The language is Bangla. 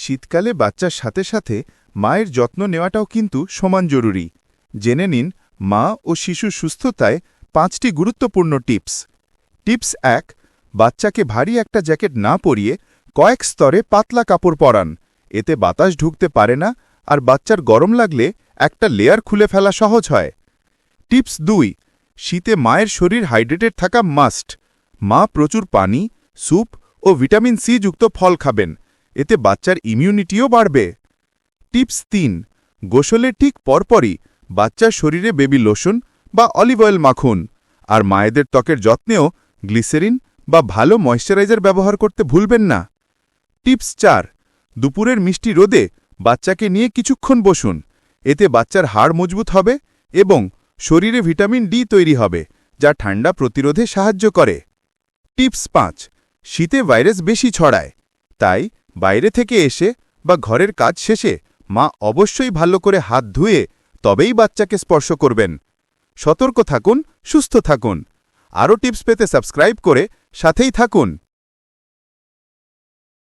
শীতকালে বাচ্চার সাথে সাথে মায়ের যত্ন নেওয়াটাও কিন্তু সমান জরুরি। জেনে নিন মা ও শিশুর সুস্থতায় 5টি গুরুত্বপূর্ণ টিপস। টিপস 1, বাচ্চাকে ভারী একটা জ্যাকেট না পরিয়ে কয়েক স্তরে পাতলা কাপড় পরান। এতে বাতাস ঢুকতে পারে না আর বাচ্চার গরম লাগলে একটা লেয়ার খুলে ফেলা সহজ হয়। টিপস 2, শীতে মায়ের শরীর হাইড্রেটেড থাকা মাস্ট। মা প্রচুর পানি, স্যুপ ও ভিটামিন সি যুক্ত ফল খাবেন, এতে বাচ্চার ইমিউনিটিও বাড়বে। টিপস 3, গোসলের ঠিক পরপরই বাচ্চার শরীরে বেবি লোশন বা অলিভ অয়েল মাখুন। আর মায়েদের ত্বকের যত্নেও গ্লিসেরিন বা ভালো ময়েশ্চারাইজার ব্যবহার করতে ভুলবেন না। টিপস 4, দুপুরের মিষ্টি রোদে বাচ্চাকে নিয়ে কিছুক্ষণ বসুন। এতে বাচ্চার হাড় মজবুত হবে এবং শরীরে ভিটামিন ডি তৈরি হবে, যা ঠান্ডা প্রতিরোধে সাহায্য করে। টিপস 5, শীতে ভাইরাস বেশি ছড়ায়, তাই বাইরে থেকে এসে বা ঘরের কাজ শেষে মা অবশ্যই ভালো করে হাত ধুয়ে তবেই বাচ্চাকে স্পর্শ করবেন। সতর্ক থাকুন, সুস্থ থাকুন। আরও টিপস পেতে সাবস্ক্রাইব করে সাথেই থাকুন।